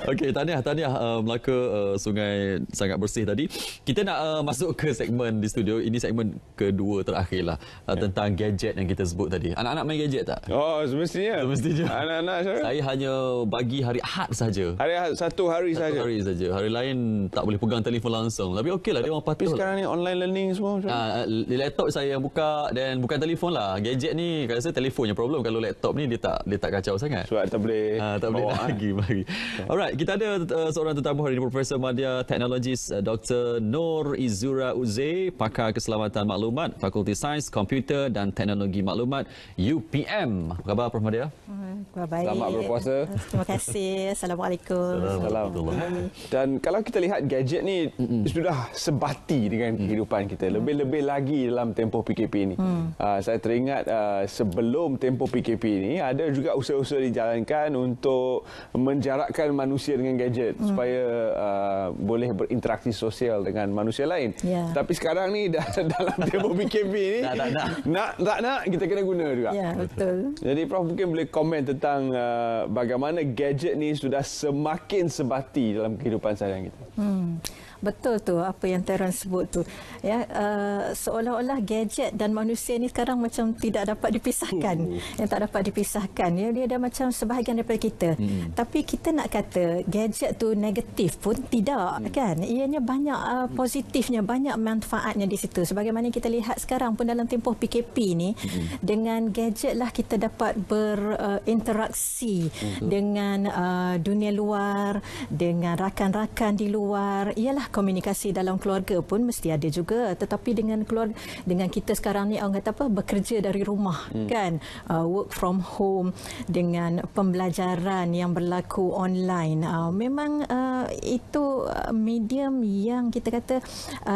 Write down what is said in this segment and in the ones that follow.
Okey, tahniah Melaka sungai sangat bersih tadi. Kita nak masuk ke segmen di studio. Ini segmen kedua terakhirlah tentang gadget yang kita sebut tadi. Anak-anak main gadget tak? Oh, semestinya. Anak-anak saya hanya bagi hari Ahad saja. Hari Ahad, satu hari saja. Hari saja. Hari lain tak boleh pegang telefon langsung. Tapi okeylah, dia orang patut. Tapi sekarang ni online learning semua. Laptop saya yang buka dan bukan telefon lah. Gadget ni saya rasa telefonnya problem. Kalau laptop ni dia tak kacau sangat. Sebab tak boleh bawa lagi. Alright, kita ada seorang tetamu hari ini, Profesor Madya Teknologis Dr. Nur Izura Uze, pakar keselamatan maklumat, Fakulti Sains, Komputer dan Teknologi Maklumat UPM. Apa khabar Prof Madya? Baik. Selamat berpuasa. Terima kasih. Assalamualaikum. Assalamualaikum. Dan kalau kita lihat gadget ni sudah sebati dengan kehidupan kita. Lebih-lebih lagi dalam tempoh PKP ni. Saya teringat sebelum tempoh PKP ni ada juga usaha-usaha dijalankan untuk menjarakkan manusia dengan gadget supaya boleh berinteraksi sosial dengan manusia lain. Yeah. Tapi sekarang ni dalam tempoh PKP ni tak nak kita kena guna juga. Ya, betul. Jadi Prof mungkin boleh komen tentang bagaimana gadget ni sudah semakin sebati dalam kehidupan seharian kita. Betul tu apa yang Teran sebut tu. Ya, seolah-olah gadget dan manusia ni sekarang macam tidak dapat dipisahkan. Yang tak dapat dipisahkan. Ya, dia dah macam sebahagian daripada kita. Tapi kita nak kata gadget tu negatif pun tidak, kan? Ianya banyak positifnya, banyak manfaatnya di situ. Sebagaimana kita lihat sekarang pun dalam tempoh PKP ni, dengan gadget lah kita dapat berinteraksi dengan dunia luar, dengan rakan-rakan di luar. Ialah komunikasi dalam keluarga pun mesti ada juga, tetapi dengan kita sekarang ni orang kata apa, bekerja dari rumah, kan, work from home, dengan pembelajaran yang berlaku online, memang itu medium yang kita kata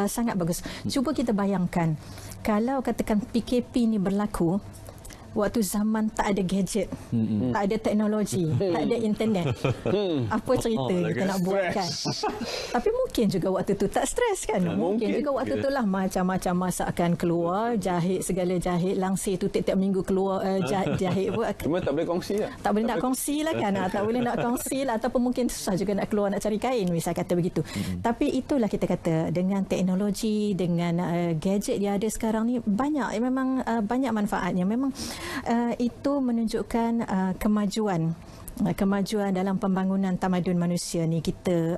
sangat bagus. Cuba kita bayangkan kalau katakan PKP ni berlaku waktu zaman tak ada gadget, tak ada teknologi, tak ada internet. Apa cerita kita nak buat, kan? Tapi mungkin juga waktu tu tak stres, kan? Mungkin juga waktu tu lah macam-macam masakan keluar, jahit segala jahit, langsir tu tiap-tiap minggu keluar jahit pun. Cuma tak boleh kongsi lah. Tak boleh nak kongsi lah, kan? Tak boleh nak kongsi lah, ataupun mungkin susah juga nak keluar nak cari kain, misal kata begitu. Tapi itulah kita kata dengan teknologi, dengan gadget yang ada sekarang ni banyak, memang banyak manfaatnya. Memang itu menunjukkan kemajuan dalam pembangunan tamadun manusia ni. Kita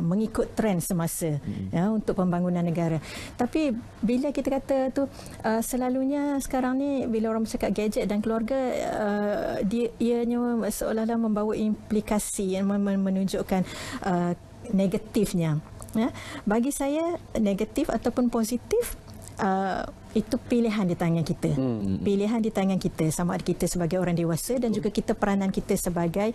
mengikut trend semasa ya, untuk pembangunan negara. Tapi bila kita kata tu selalunya sekarang ni bila orang bercakap gadget dan keluarga, ianya seolah-olah membawa implikasi yang menunjukkan negatifnya. Ya. Bagi saya negatif ataupun positif, itu pilihan di tangan kita. Pilihan di tangan kita, sama ada kita sebagai orang dewasa dan juga kita peranan kita sebagai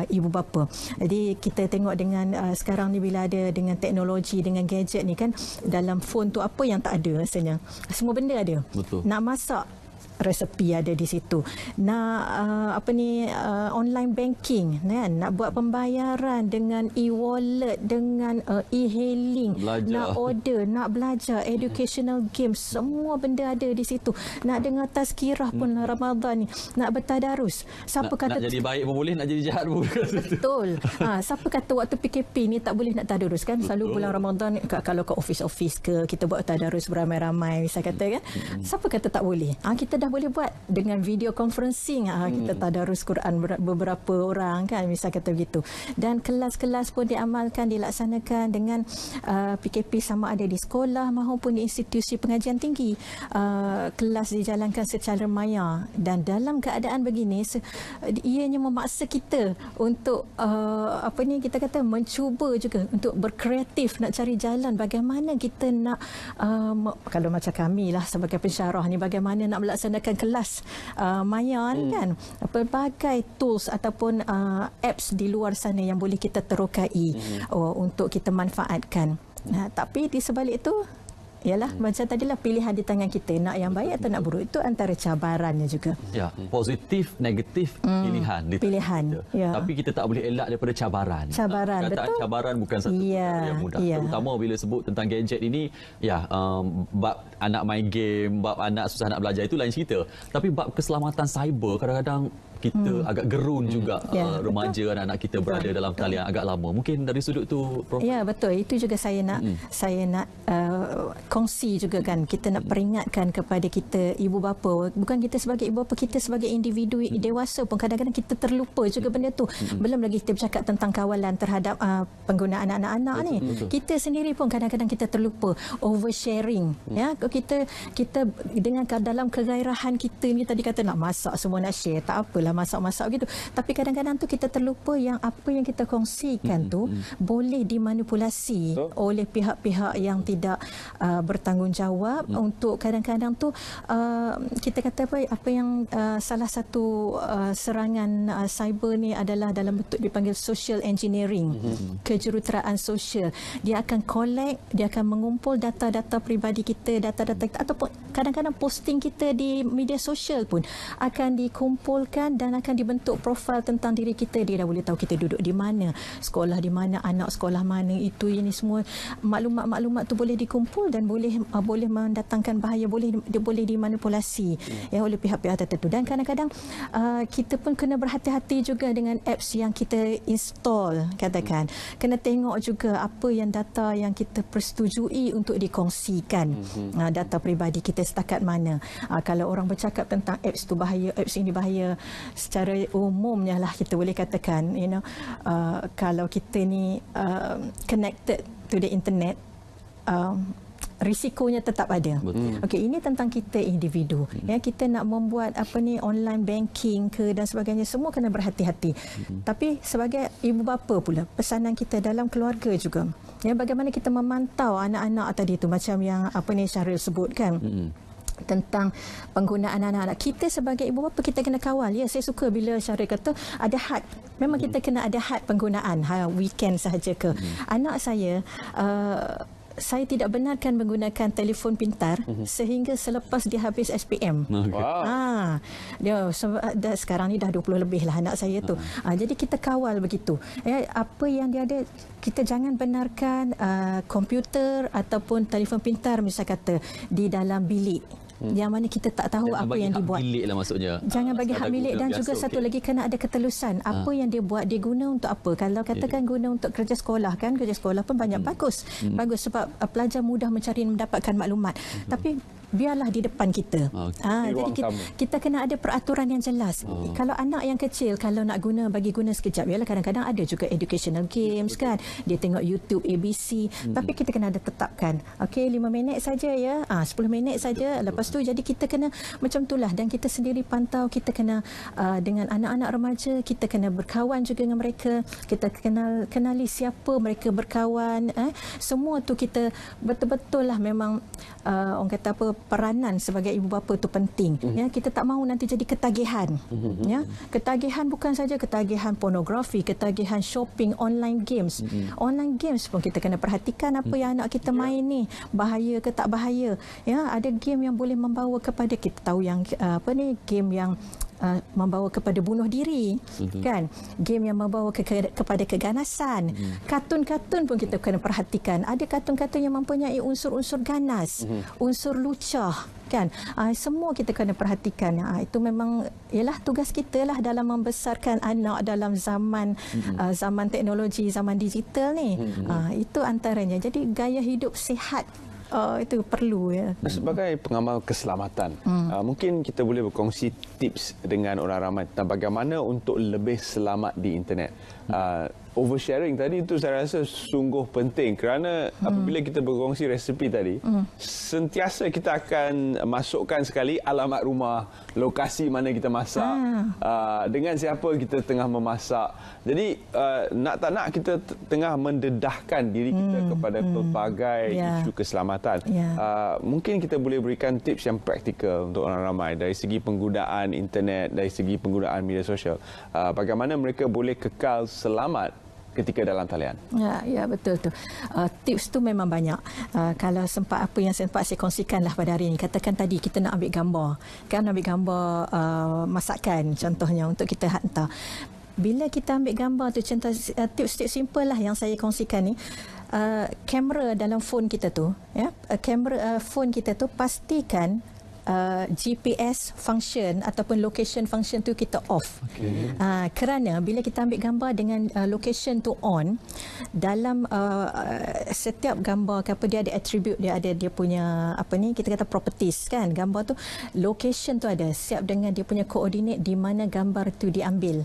ibu bapa. Jadi kita tengok dengan sekarang ni bila ada dengan teknologi, dengan gadget ni, kan, dalam phone tu apa yang tak ada rasanya. Semua benda ada. Betul. Nak masak, resepi ada di situ. Nak online banking, kan, nak buat pembayaran dengan e-wallet, dengan e-hailing, nak order, nak belajar, educational games, semua benda ada di situ. Nak dengar tazkirah pun Ramadan ni, nak bertadarus. Siapa kata nak jadi baik pun boleh, nak jadi jahat pun boleh. Betul. Siapa kata waktu PKP ni tak boleh nak tadarus, kan? Selalu bulan Ramadan kalau ke office ke kita buat tadarus beramai-ramai, misal kata, kan. Siapa kata tak boleh? Kita dah boleh buat dengan video conferencing. Kita tadarus Quran beberapa orang, kan, misal kata begitu. Dan kelas-kelas pun diamalkan, dilaksanakan dengan PKP, sama ada di sekolah maupun di institusi pengajian tinggi. Kelas dijalankan secara maya, dan dalam keadaan begini ianya memaksa kita untuk kita kata mencuba juga untuk berkreatif, nak cari jalan bagaimana kita nak kalau macam kami lah sebagai pensyarah ni, bagaimana nak melaksanakan kelas maya ni, kan, pelbagai tools ataupun apps di luar sana yang boleh kita terokai untuk kita manfaatkan. Tapi di sebalik itu ialah macam tadilah, pilihan di tangan kita, nak yang baik atau nak buruk. Itu antara cabarannya juga. Ya, positif, negatif, pilihan. Ya. Tapi kita tak boleh elak daripada cabaran. Cabaran, betul. Cabaran bukan satu yang mudah. Terutama bila sebut tentang gadget ini, ya, bab anak main game, bab anak susah nak belajar, itu lain cerita. Tapi bab keselamatan cyber, kadang-kadang kita agak gerun juga remaja anak-anak kita berada dalam talian agak lama. Mungkin dari sudut tu Prof. Ya, betul. Itu juga saya nak kongsi juga kan. Kita nak peringatkan kepada kita ibu bapa. Bukan kita sebagai ibu bapa, kita sebagai individu dewasa pun kadang-kadang kita terlupa juga benda tu. Belum lagi kita bercakap tentang kawalan terhadap penggunaan anak-anak ni. Kita sendiri pun kadang-kadang kita terlupa oversharing. Ya, kita dengan dalam kegairahan kita ni tadi kata nak masak semua nak share, tak apalah masak-masak gitu. Tapi kadang-kadang tu kita terlupa yang apa yang kita kongsikan tu boleh dimanipulasi oleh pihak-pihak yang tidak bertanggungjawab untuk kadang-kadang tu kita kata apa yang salah satu serangan cyber ni adalah dalam bentuk dipanggil social engineering, kejuruteraan sosial. Dia akan collect, dia akan mengumpul data-data peribadi kita, data-data kita, ataupun kadang-kadang posting kita di media sosial pun akan dikumpulkan dan akan dibentuk profil tentang diri kita. Dia dah boleh tahu kita duduk di mana, sekolah di mana, anak sekolah mana, itu ini semua maklumat-maklumat tu boleh dikumpul dan boleh mendatangkan bahaya, boleh dimanipulasi oleh pihak-pihak tertentu. Dan kadang-kadang kita pun kena berhati-hati juga dengan apps yang kita install, katakan. Kena tengok juga apa yang data yang kita persetujui untuk dikongsikan, data peribadi kita setakat mana. Kalau orang bercakap tentang apps tu bahaya, apps ini bahaya, secara umumnya lah kita boleh katakan, kalau kita ni connected to the internet, risikonya tetap ada. Okey, ini tentang kita individu. Ya, kita nak membuat online banking ke dan sebagainya, semua kena berhati-hati. Tapi sebagai ibu bapa pula, pesanan kita dalam keluarga juga. Ya, bagaimana kita memantau anak-anak tadi tu, macam yang Syahril sebutkan. Tentang penggunaan anak-anak. Kita sebagai ibu bapa kita kena kawal. Ya, saya suka bila Syahril kata ada had. Memang kita kena ada had penggunaan. Weekend sahaja ke. Anak saya tidak benarkan menggunakan telefon pintar sehingga selepas dia habis SPM. Dia sekarang ni dah 20 lebih lah anak saya tu. Jadi kita kawal begitu. Apa yang dia ada, kita jangan benarkan komputer ataupun telefon pintar misalnya kata di dalam bilik. Yang mana kita tak tahu apa yang dia buat. Bilik lah maksudnya. Jangan bagi hak milik, dan juga satu lagi kena ada ketelusan. Apa yang dia buat, dia guna untuk apa. Kalau katakan guna untuk kerja sekolah kan, kerja sekolah pun banyak bagus. Bagus sebab pelajar mudah mendapatkan maklumat. Tapi biarlah di depan kita. Jadi kita kena ada peraturan yang jelas. Kalau anak yang kecil, kalau nak bagi guna sekejap, yalah kadang-kadang ada juga educational games kan. Dia tengok YouTube ABC, tapi kita kena ada tetapkan. Okey, 5 minit saja ya. 10 minit saja. Lepas tu jadi kita kena macam itulah, dan kita sendiri pantau, kita kena dengan anak-anak remaja, kita kena berkawan juga dengan mereka. Kita kenali siapa mereka berkawan. Semua tu kita betul-betul lah memang orang kata peranan sebagai ibu bapa tu penting. Ya, kita tak mahu nanti jadi ketagihan. Ya, ketagihan bukan saja ketagihan pornografi, ketagihan shopping, online games. Online games pun kita kena perhatikan apa yang anak kita main ni, bahaya ke tak bahaya. Ya, ada game yang boleh membawa kepada, kita tahu yang game yang membawa kepada bunuh diri, kan, game yang membawa kepada keganasan. Kartun-kartun pun kita kena perhatikan. Ada kartun-kartun yang mempunyai unsur-unsur ganas, unsur lucah, kan. Semua kita kena perhatikan. Itu memang ialah tugas kita lah dalam membesarkan anak dalam zaman teknologi, zaman digital ni. Itu antaranya. Jadi gaya hidup sihat itu perlu ya. Sebagai pengamal keselamatan, mungkin kita boleh berkongsi tips dengan orang ramai tentang bagaimana untuk lebih selamat di internet. Oversharing tadi itu saya rasa sungguh penting, kerana apabila kita berkongsi resepi tadi, sentiasa kita akan masukkan sekali alamat rumah, lokasi mana kita masak, dengan siapa kita tengah memasak. Jadi nak tak nak kita tengah mendedahkan diri kita kepada pelbagai isu keselamatan. Mungkin kita boleh berikan tips yang praktikal untuk orang ramai dari segi penggunaan internet, dari segi penggunaan media sosial. Bagaimana mereka boleh kekal selamat ketika dalam talian. Ya betul tu. Tips tu memang banyak. Kalau sempat apa yang sempat saya kongsikanlah pada hari ini. Katakan tadi kita nak ambil gambar. Kan ambil gambar masakan contohnya untuk kita hantar. Bila kita ambil gambar tu, contoh tips-tips simple lah yang saya kongsikan ni. Kamera dalam phone kita tu, ya, kamera phone kita tu pastikan GPS function ataupun location function tu kita off. Kerana bila kita ambil gambar dengan location tu on, dalam setiap gambar apa dia ada attribute, dia ada dia punya kita kata properties kan. Gambar tu location tu ada siap dengan dia punya koordinat di mana gambar tu diambil.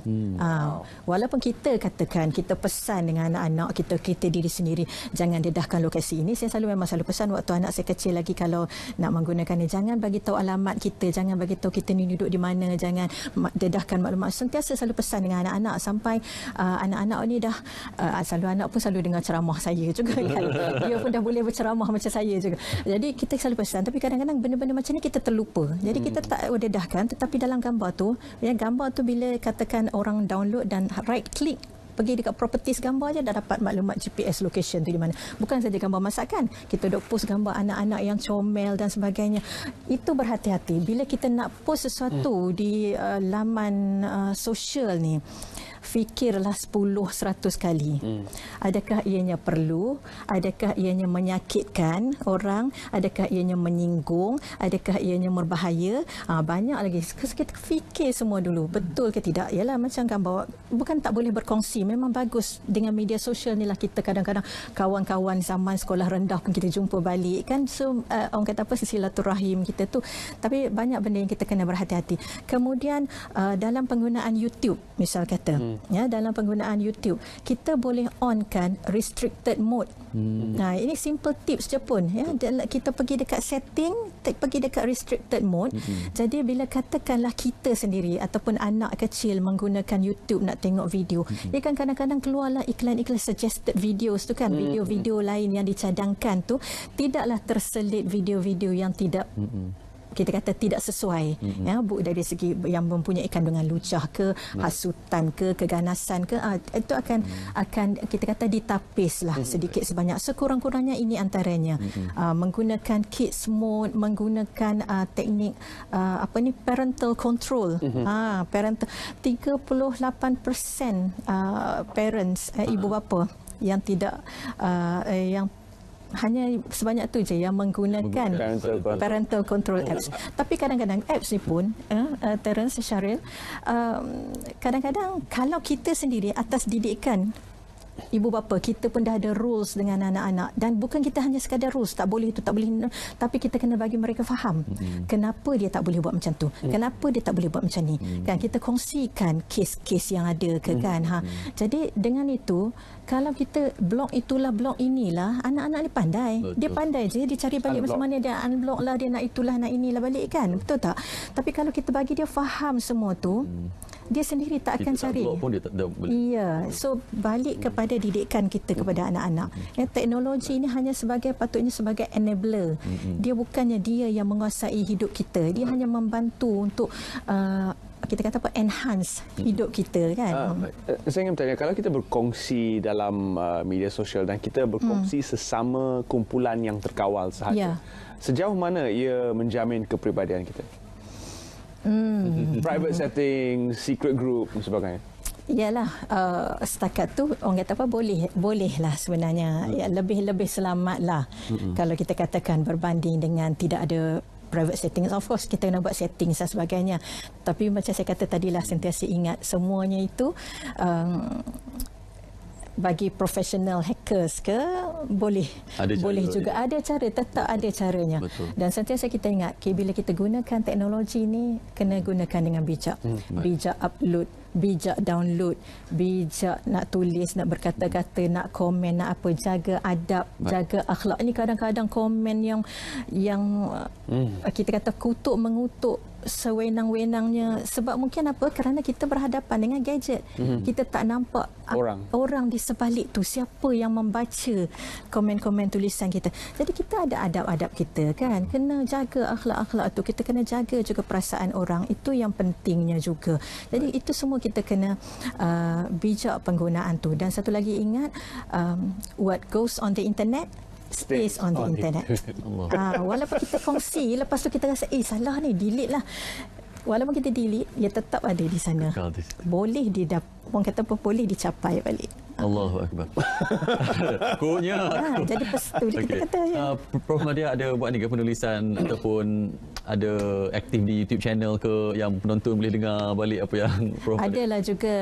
Walaupun kita katakan kita pesan dengan anak-anak kita diri sendiri jangan dedahkan lokasi ini, saya memang selalu pesan waktu anak saya kecil lagi, kalau nak menggunakan ni jangan bagi tahu alamat kita, jangan bagi tahu kita ni duduk di mana, jangan dedahkan maklumat. Sentiasa selalu pesan dengan anak-anak sampai anak-anak ni dah anak pun selalu dengar ceramah saya juga kan. Dia pun dah boleh berceramah macam saya juga. Jadi kita selalu pesan, tapi kadang-kadang benda-benda macam ni kita terlupa. Jadi kita tak dedahkan, tetapi dalam gambar tu, gambar tu bila katakan orang download dan right click pergi dekat properties gambar je dah dapat maklumat GPS location tu di mana. Bukan saja gambar masakan, kita dok post gambar anak-anak yang comel dan sebagainya. Itu berhati-hati bila kita nak post sesuatu di laman sosial ni. Fikirlah 10-100 kali. Adakah ianya perlu? Adakah ianya menyakitkan orang? Adakah ianya menyinggung? Adakah ianya berbahaya? Banyak lagi. Kita fikir semua dulu. Betul ke tidak? Yalah, macam gambar bukan tak boleh berkongsi. Memang bagus dengan media sosial ni lah, kita kadang-kadang kawan-kawan zaman sekolah rendah pun kita jumpa balik kan. So orang kata apa, silaturahim kita tu. Tapi banyak benda yang kita kena berhati-hati. Kemudian dalam penggunaan YouTube misal kata, dalam penggunaan YouTube kita boleh onkan restricted mode. Ini simple tips je pun ya. Kita pergi dekat setting, pergi dekat restricted mode. Jadi bila katakanlah kita sendiri ataupun anak kecil menggunakan YouTube nak tengok video, dia kan kadang-kadang keluarlah iklan-iklan suggested videos tu kan, video-video lain yang dicadangkan tu tidaklah terselit video-video yang tidak kita kata tidak sesuai ya, dari segi yang mempunyai kandungan lucah ke, hasutan ke, keganasan ke, itu akan kita kata ditapislah sedikit sebanyak. Sekurang-kurangnya ini antaranya menggunakan kids mode, menggunakan teknik parental control. Parental 38% parents ibu bapa yang tidak yang hanya sebanyak tu je yang menggunakan parental control apps. Tapi kadang-kadang apps ni pun Terence, Syaril, kadang-kadang kalau kita sendiri atas didikan ibu bapa, kita pun dah ada rules dengan anak-anak, dan bukan kita hanya sekadar rules, tak boleh itu, tak boleh, tapi kita kena bagi mereka faham kenapa dia tak boleh buat macam tu, kenapa dia tak boleh buat macam ni kan. Kita kongsikan kes-kes yang ada ke kan. Jadi dengan itu, kalau kita blok itulah, blok inilah, anak-anak ni pandai. Betul. Dia pandai je, dia cari balik macam mana dia unblock lah, dia nak itulah, nak inilah balik kan. Betul tak? Tapi kalau kita bagi dia faham semua tu, dia sendiri tak akan cari. Pun dia tak boleh. Ya, so balik kepada didikan kita kepada anak-anak. Ya, teknologi ini hanya patutnya sebagai enabler. Dia bukannya dia yang menguasai hidup kita. Dia hanya membantu untuk kita kata apa, enhance hidup kita kan. Saya ingin bertanya, kalau kita berkongsi dalam media sosial dan kita berkongsi sesama kumpulan yang terkawal sahaja, sejauh mana ia menjamin kepribadian kita? Private setting, secret group dan sebagainya. Yalah, setakat tu orang kata apa, boleh lah sebenarnya. Ya, lebih selamat lah kalau kita katakan berbanding dengan tidak ada private settings. Of course kita nak buat settings dan sebagainya, tapi macam saya kata tadilah, sentiasa ingat semuanya itu bagi professional hackers ke boleh juga ada cara, tetap ada caranya. Betul. Dan sentiasa kita ingat, bila kita gunakan teknologi ni kena gunakan dengan bijak. Bijak upload, bijak download, bijak nak tulis, nak berkata-kata, nak komen, nak apa, jaga adab, jaga akhlak. Ini kadang-kadang komen yang kita kata kutuk mengutuk sewenang-wenangnya, sebab mungkin apa, kerana kita berhadapan dengan gadget. Kita tak nampak orang di sebalik tu, siapa yang membaca komen-komen tulisan kita. Jadi kita ada adab-adab kita kan, kena jaga akhlak-akhlak tu, kita kena jaga juga perasaan orang, itu yang pentingnya juga. Jadi itu semua kita kena bijak penggunaan tu. Dan satu lagi ingat, what goes on the internet stays on the internet. Walaupun kita kongsi, lepas tu kita rasa salah ni, delete lah. Walaupun kita delete, dia tetap ada di sana. Boleh orang kata apa, boleh dicapai balik. Allahu Akbar. Kunya. Jadi tu kita kata ya. Prof Madia ada buat ni ke penulisan ataupun ada aktif di YouTube channel ke yang penonton boleh dengar balik apa yang Prof Adalah juga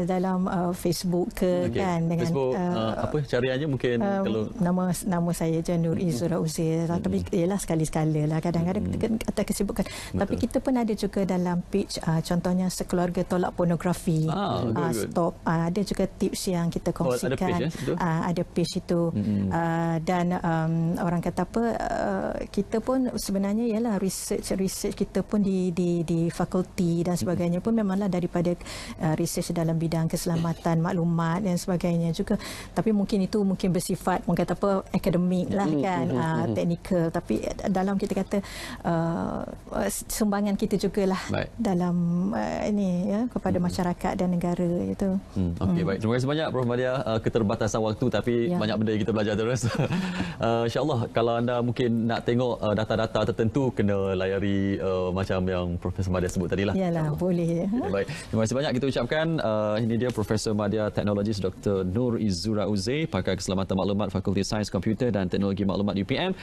dalam Facebook ke kan dengan Facebook apa cariannya mungkin kalau nama saya je Nur Izura Uzair, tapi ialah sekali-sekala lah kadang-kadang kita kesibukan. Tapi kita pun ada juga dalam page contohnya sekeluarga tolak pornografi. Stop. Ada juga tips yang kita kongsikan. Ada page itu. Dan orang kata apa, kita pun sebenarnya ialah research kita pun di fakulti dan sebagainya pun memanglah daripada research dalam bidang keselamatan maklumat dan sebagainya juga. Tapi mungkin itu bersifat orang kata apa akademik lah kan, teknikal. Tapi dalam kita kata sumbangan kita jugalah dalam ini ya kepada masyarakat dan negara itu. Okey, baik. Terima kasih banyak Prof Madia. Keterbatasan waktu tapi banyak benda yang kita belajar terus. InsyaAllah kalau anda mungkin nak tengok data-data tertentu kena layari macam yang Profesor Madia sebut tadi lah. Yalah, boleh. Baik. Terima kasih banyak kita ucapkan. Ini dia Profesor Madia Teknologis Dr. Nur Izura Uzair, pakar keselamatan maklumat Fakulti Sains Komputer dan Teknologi Maklumat UPM.